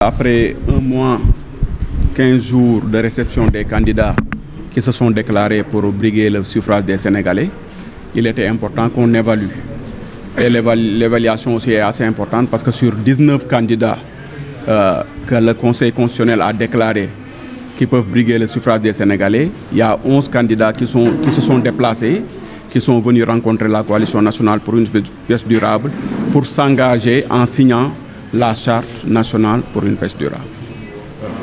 Après un mois, 15 jours de réception des candidats qui se sont déclarés pour briguer le suffrage des Sénégalais, il était important qu'on évalue. Et l'évaluation aussi est assez importante parce que sur 19 candidats que le Conseil constitutionnel a déclarés qui peuvent briguer le suffrage des Sénégalais, il y a 11 candidats qui se sont déplacés, qui sont venus rencontrer la coalition nationale pour une pêche durable pour s'engager en signant la charte nationale pour une pêche durable.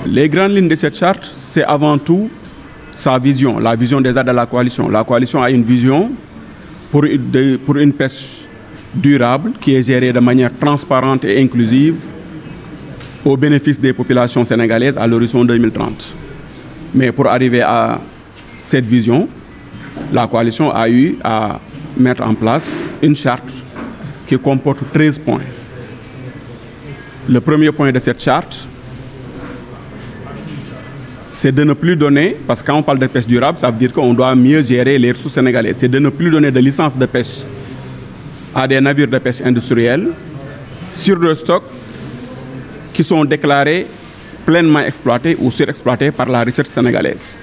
Les grandes lignes de cette charte, c'est avant tout sa vision, la vision des aides de la coalition. La coalition a une vision pour une pêche durable qui est gérée de manière transparente et inclusive au bénéfice des populations sénégalaises à l'horizon 2030. Mais pour arriver à cette vision, la coalition a eu à mettre en place une charte qui comporte 13 points. Le premier point de cette charte, c'est de ne plus donner, parce que quand on parle de pêche durable, ça veut dire qu'on doit mieux gérer les ressources sénégalaises. C'est de ne plus donner de licence de pêche à des navires de pêche industriels sur des stocks qui sont déclarés pleinement exploités ou surexploités par la recherche sénégalaise.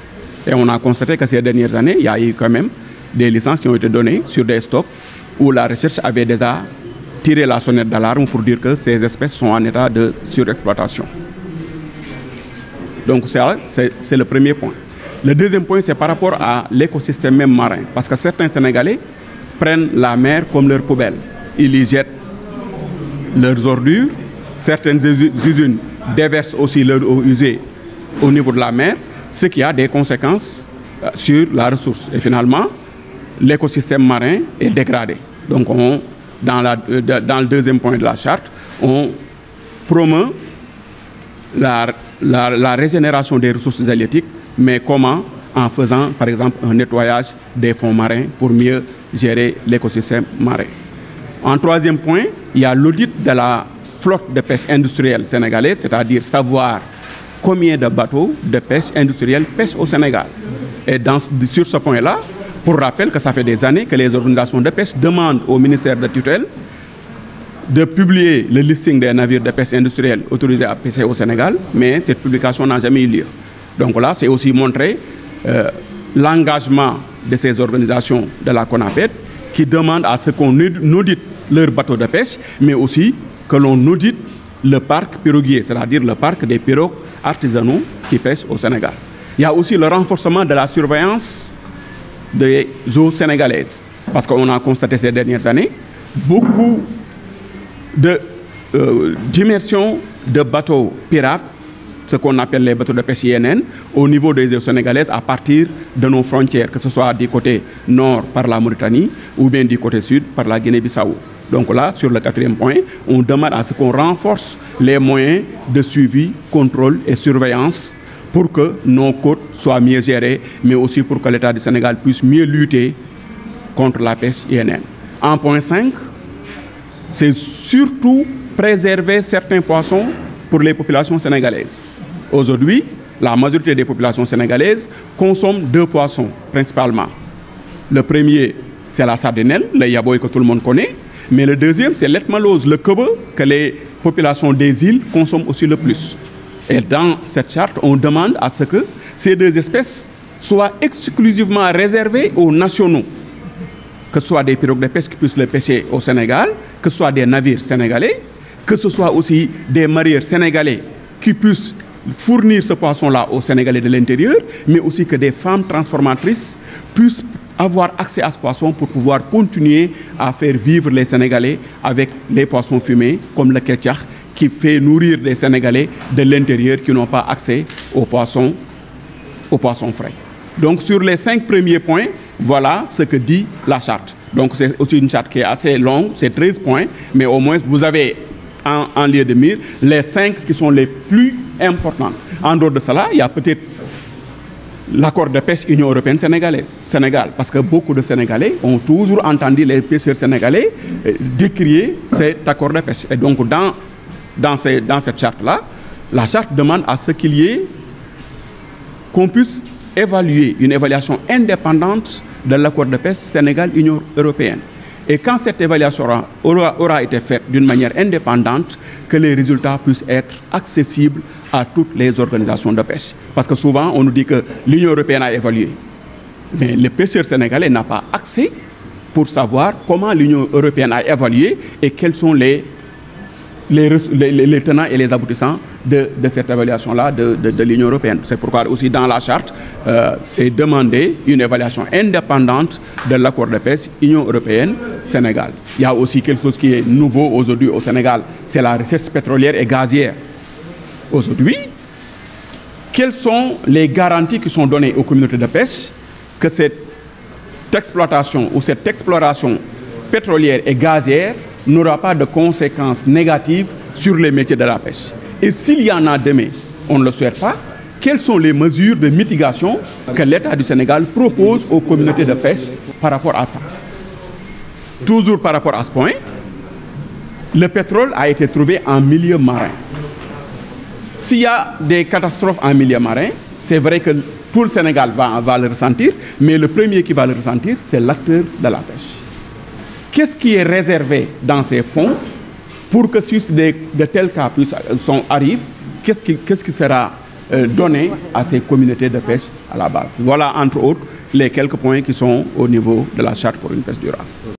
Et on a constaté que ces dernières années, il y a eu quand même des licences qui ont été données sur des stocks où la recherche avait déjà tiré la sonnette d'alarme pour dire que ces espèces sont en état de surexploitation. Donc c'est le premier point. Le deuxième point, c'est par rapport à l'écosystème même marin. Parce que certains Sénégalais prennent la mer comme leur poubelle. Ils y jettent leurs ordures. Certaines usines déversent aussi leurs eaux usées au niveau de la mer, ce qui a des conséquences sur la ressource. Et finalement, l'écosystème marin est dégradé. Donc dans le deuxième point de la charte, on promeut la régénération des ressources halieutiques, mais comment? En faisant, par exemple, un nettoyage des fonds marins pour mieux gérer l'écosystème marin. En troisième point, il y a l'audit de la flotte de pêche industrielle sénégalaise, c'est-à-dire savoir combien de bateaux de pêche industrielle pêchent au Sénégal. Et sur ce point-là, pour rappel que ça fait des années que les organisations de pêche demandent au ministère de tutelle de publier le listing des navires de pêche industrielle autorisés à pêcher au Sénégal, mais cette publication n'a jamais eu lieu. Donc là, c'est aussi montrer l'engagement de ces organisations de la CONAPED qui demandent à ce qu'on audite leurs bateaux de pêche, mais aussi que l'on audite le parc piroguier, c'est-à-dire le parc des pirogues artisanaux qui pêchent au Sénégal. Il y a aussi le renforcement de la surveillance des eaux sénégalaises. Parce qu'on a constaté ces dernières années beaucoup d'immersion de bateaux pirates, ce qu'on appelle les bateaux de pêche INN, au niveau des eaux sénégalaises à partir de nos frontières, que ce soit du côté nord par la Mauritanie ou bien du côté sud par la Guinée-Bissau. Donc là, sur le quatrième point, on demande à ce qu'on renforce les moyens de suivi, contrôle et surveillance pour que nos côtes soient mieux gérées, mais aussi pour que l'État du Sénégal puisse mieux lutter contre la pêche INN. En point 5, c'est surtout préserver certains poissons pour les populations sénégalaises. Aujourd'hui, la majorité des populations sénégalaises consomment 2 poissons principalement. Le premier, c'est la sardinelle, le yaboy que tout le monde connaît, mais le deuxième, c'est l'ethmalose, le kobo, que les populations des îles consomment aussi le plus. Et dans cette charte, on demande à ce que ces 2 espèces soient exclusivement réservées aux nationaux, que ce soit des pirogues de pêche qui puissent le pêcher au Sénégal, que ce soit des navires sénégalais, que ce soit aussi des mareyeurs sénégalais qui puissent fournir ce poisson-là aux Sénégalais de l'intérieur, mais aussi que des femmes transformatrices puissent avoir accès à ce poisson pour pouvoir continuer à faire vivre les Sénégalais avec les poissons fumés, comme le ketchak, qui fait nourrir les Sénégalais de l'intérieur qui n'ont pas accès aux poissons frais. Donc sur les 5 premiers points, voilà ce que dit la charte. Donc c'est aussi une charte qui est assez longue, c'est 13 points, mais au moins vous avez en lieu de mire les 5 qui sont les plus importants. En dehors de cela, il y a peut-être l'accord de pêche Union européenne-Sénégal, parce que beaucoup de Sénégalais ont toujours entendu les pêcheurs sénégalais décrier cet accord de pêche. Et donc dans cette charte-là, la charte demande à ce qu'il y ait, qu'on puisse évaluer une évaluation indépendante de l'accord de pêche Sénégal-Union européenne. Et quand cette évaluation aura été faite d'une manière indépendante, que les résultats puissent être accessibles à toutes les organisations de pêche. Parce que souvent, on nous dit que l'Union européenne a évalué. Mais le pêcheur sénégalais n'a pas accès pour savoir comment l'Union européenne a évalué et quels sont les tenants et les aboutissants de cette évaluation-là de l'Union européenne. C'est pourquoi aussi dans la charte, c'est demandé une évaluation indépendante de l'accord de pêche Union européenne-Sénégal. Il y a aussi quelque chose qui est nouveau aujourd'hui au Sénégal, c'est la recherche pétrolière et gazière. Aujourd'hui, quelles sont les garanties qui sont données aux communautés de pêche que cette exploitation ou cette exploration pétrolière et gazière n'aura pas de conséquences négatives sur les métiers de la pêche? Et s'il y en a demain, on ne le souhaite pas, quelles sont les mesures de mitigation que l'État du Sénégal propose aux communautés de pêche par rapport à ça? Toujours par rapport à ce point, le pétrole a été trouvé en milieu marin. S'il y a des catastrophes en milieu marin, c'est vrai que tout le Sénégal va le ressentir, mais le premier qui va le ressentir, c'est l'acteur de la pêche. Qu'est-ce qui est réservé dans ces fonds pour que si de tels cas arrivent, qu'est-ce qui sera donné à ces communautés de pêche à la base? Voilà, entre autres, les quelques points qui sont au niveau de la charte pour une pêche durable.